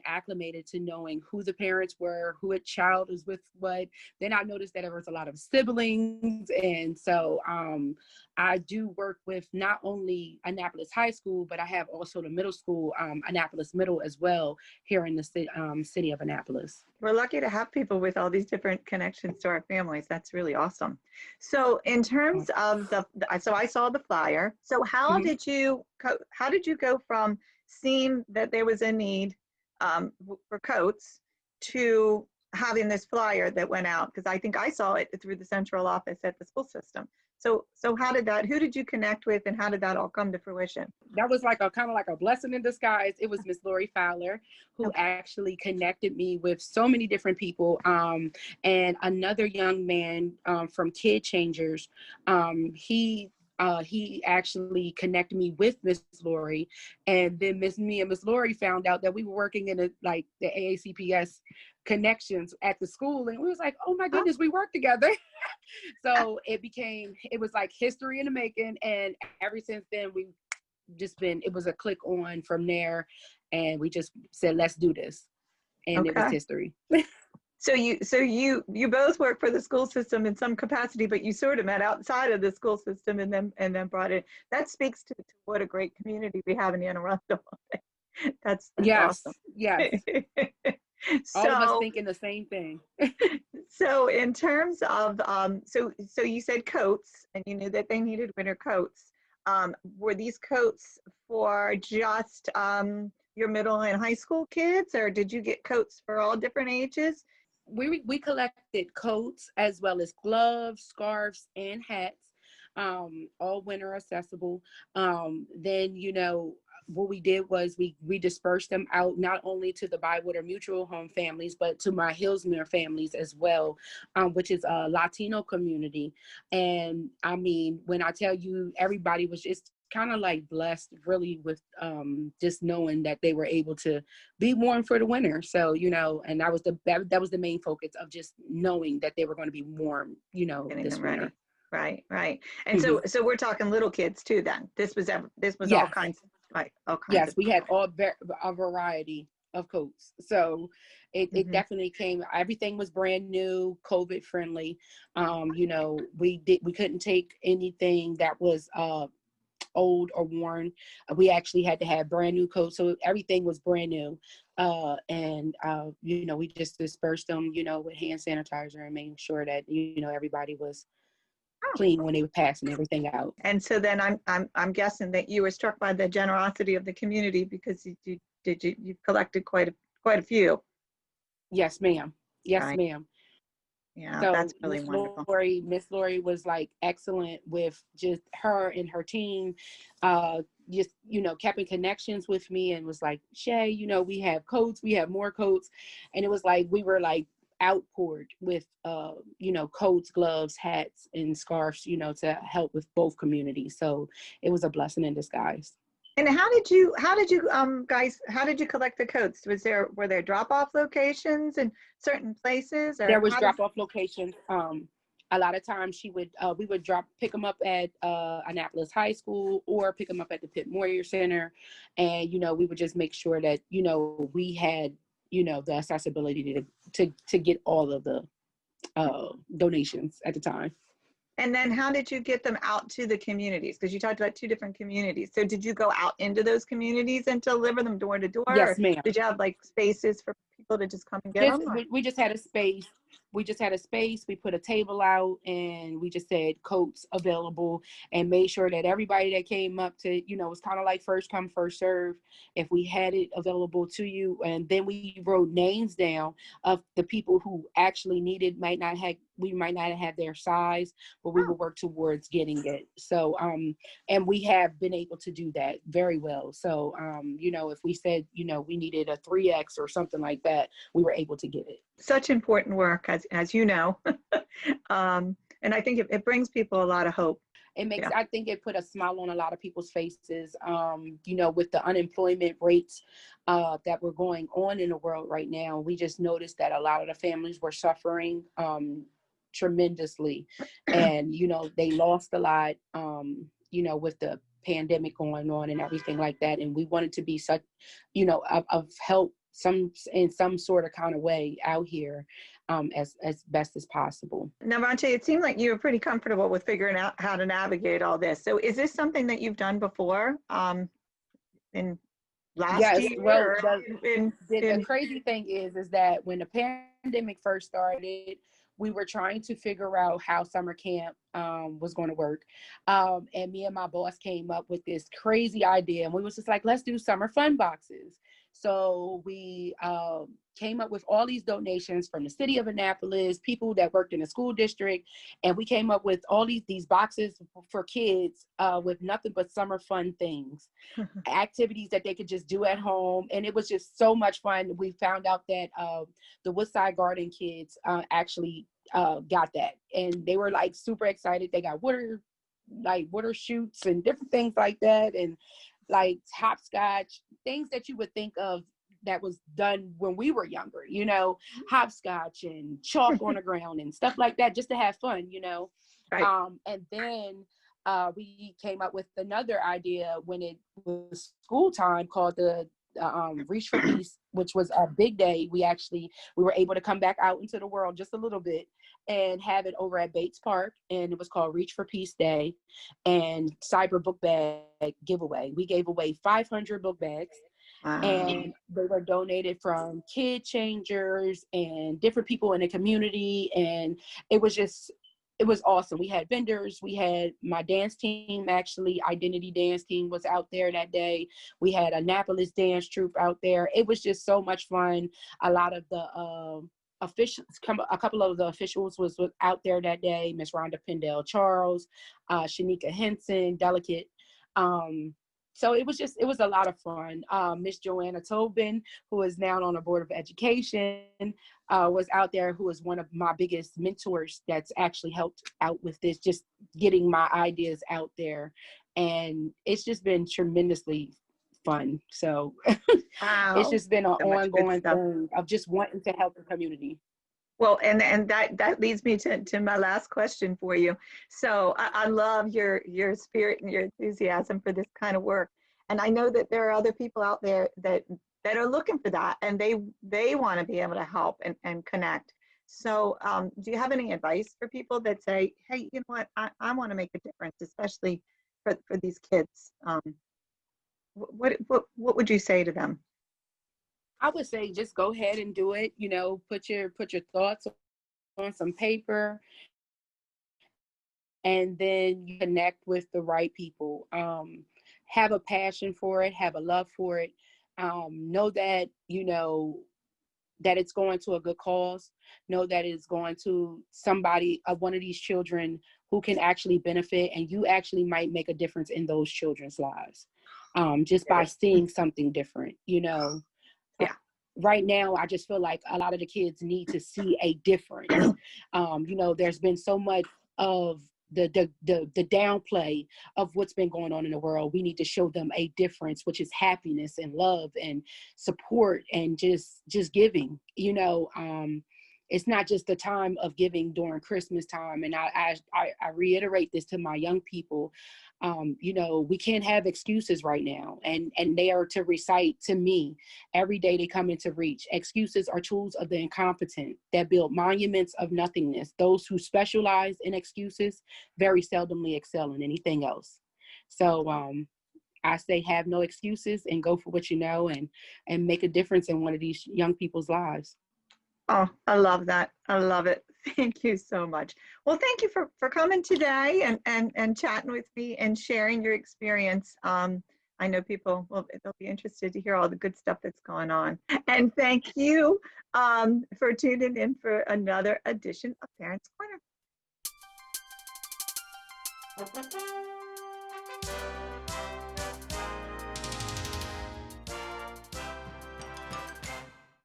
acclimated to knowing who the parents were, who a child is with what. Then I noticed that there was a lot of siblings. And so I do work with not only Annapolis High School, but I have also the middle school, Annapolis Middle as well, here in the city of Annapolis. We're lucky to have people with all these different connections to our families. That's really awesome. So in terms of so I saw the flyer. So how did you go from seeing that there was a need for coats to having this flyer that went out? Because I think I saw it through the central office at the school system. So who did you connect with, and how did that all come to fruition? That was like kind of like a blessing in disguise. It was Miss Lori Fowler who actually connected me with so many different people. And another young man from Kid Changers, he actually connected me with Miss Lori, and then me and Miss Lori found out that we were working in the AACPS connections at the school, and we was like, oh my goodness, we work together. So it was like history in the making, and ever since then it was a click on from there, and we just said, let's do this, and it was history. So you both work for the school system in some capacity, but you sort of met outside of the school system and then brought it. That speaks to what a great community we have in Anne Arundel. That's awesome. Yes. All of us thinking the same thing. So in terms of so you said coats, and you knew that they needed winter coats. Were these coats for just your middle and high school kids, or did you get coats for all different ages? We collected coats as well as gloves, scarves, and hats, all winter accessible. Then, what we did was we dispersed them out not only to the Bywater Mutual Home families, but to my Hillsmere families as well, which is a Latino community. And I mean, when I tell you, everybody was just kind of like blessed really with just knowing that they were able to be warm for the winter. So, and that was the main focus of just knowing that they were going to be warm, this winter. Right. And so we're talking little kids too then. This was all kinds of, right, all kinds yes, of we had a variety of coats. So it definitely came, everything was brand new, COVID friendly. We couldn't take anything that was old or worn. We actually had to have brand new coats, so everything was brand new. We just dispersed them, with hand sanitizer and making sure that everybody was clean when they were passing everything out. And so then I'm guessing that you were struck by the generosity of the community, because you collected quite a few. Yes, ma'am. Yes, Right. ma'am. Yeah, So that's really wonderful. Miss Lori was like excellent with just her and her team. Uh, just, you know, kept in connections with me and was like, Shaye, you know, we have coats, we have more coats. And it was like, we were like outpoured with, you know, coats, gloves, hats, and scarves, you know, to help with both communities. So it was a blessing in disguise. And how did you collect the coats? Were there drop-off locations in certain places, There or was how did? drop off locations. A lot of times we would pick them up at Annapolis High School or pick them up at the Moyer Center, and you know we would just make sure that you know we had you know the accessibility to get all of the donations at the time. And then how did you get them out to the communities? Because you talked about two different communities. So did you go out into those communities and deliver them door to door, Yes, or ma'am. did you have like spaces for people to just come and get Just them? Or? we just had a space. We just had a space. We put a table out and we just said coats available and made sure that everybody that came up to, you know, it was kind of like first come, first serve. If we had it available to you, and then we wrote names down of the people who actually needed, we might not have had their size, but we would work towards getting it. So, and we have been able to do that very well. So, you know, if we said, you know, we needed a 3X or something like that, we were able to get it. Such important work, as you know. And I think it brings people a lot of hope. It makes, Yeah. I think it put a smile on a lot of people's faces, you know, with the unemployment rates that were going on in the world right now. We just noticed that a lot of the families were suffering tremendously. And, you know, they lost a lot, you know, with the pandemic going on and everything like that. And we wanted to be such, you know, of help in some sort of kind of way out here as best as possible. Now, Ronche, it seemed like you were pretty comfortable with figuring out how to navigate all this. So is this something that you've done before in last Yes, well, year? Or the crazy thing is that when the pandemic first started, we were trying to figure out how summer camp was going to work. And me and my boss came up with this crazy idea. And we was just like, let's do summer fun boxes. So we came up with all these donations from the city of Annapolis, people that worked in the school district. And we came up with all these boxes for kids with nothing but summer fun things, activities that they could just do at home. And it was just so much fun. We found out that the Woodside Garden kids actually got that. And they were like super excited. They got water shoots and different things like that. And like hopscotch, things that you would think of that was done when we were younger, you know, hopscotch and chalk on the ground and stuff like that, just to have fun, you know. Right. And then we came up with another idea when it was school time called the Reach for Peace, which was a big day. We were able to come back out into the world just a little bit and have it over at Bates Park, and it was called Reach for Peace Day and Cyber Book Bag Giveaway. We gave away 500 book bags. Wow. And they were donated from kid changers and different people in the community, and it was awesome. We had vendors. We had my dance team, actually, Identity Dance Team was out there that day. We had Annapolis dance troupe out there. It was just so much fun. A lot of the officials, a couple of the officials was out there that day. Miss Rhonda Pendell Charles, Shanika Henson, Delicate. So it was a lot of fun. Miss Joanna Tobin, who is now on the Board of Education, was out there, who is one of my biggest mentors that's actually helped out with this, just getting my ideas out there. And it's just been tremendously fun. So wow. It's just been an ongoing thing of just wanting to help the community. Well, and that leads me to my last question for you. So I love your spirit and your enthusiasm for this kind of work. And I know that there are other people out there that are looking for that, and they want to be able to help and connect. So do you have any advice for people that say, hey, you know what, I want to make a difference, especially for these kids? What would you say to them? I would say just go ahead and do it. You know, put your thoughts on some paper, and then you connect with the right people. Have a passion for it, have a love for it. Know that, you know, that it's going to a good cause. Know that it's going to somebody, one of these children who can actually benefit, and you actually might make a difference in those children's lives, just by seeing something different, you know. Yeah. Right now, I just feel like a lot of the kids need to see a difference. You know, there's been so much of the downplay of what's been going on in the world. We need to show them a difference, which is happiness and love and support and just giving, you know. It's not just the time of giving during Christmas time. And I reiterate this to my young people. You know, we can't have excuses right now. And they are to recite to me every day they come into reach. Excuses are tools of the incompetent that build monuments of nothingness. Those who specialize in excuses very seldomly excel in anything else. So I say have no excuses and go for what you know, and make a difference in one of these young people's lives. Oh, I love that. I love it. Thank you so much. Well, thank you for coming today and chatting with me and sharing your experience. I know people, well, they'll be interested to hear all the good stuff that's going on. And thank you for tuning in for another edition of Parents Corner.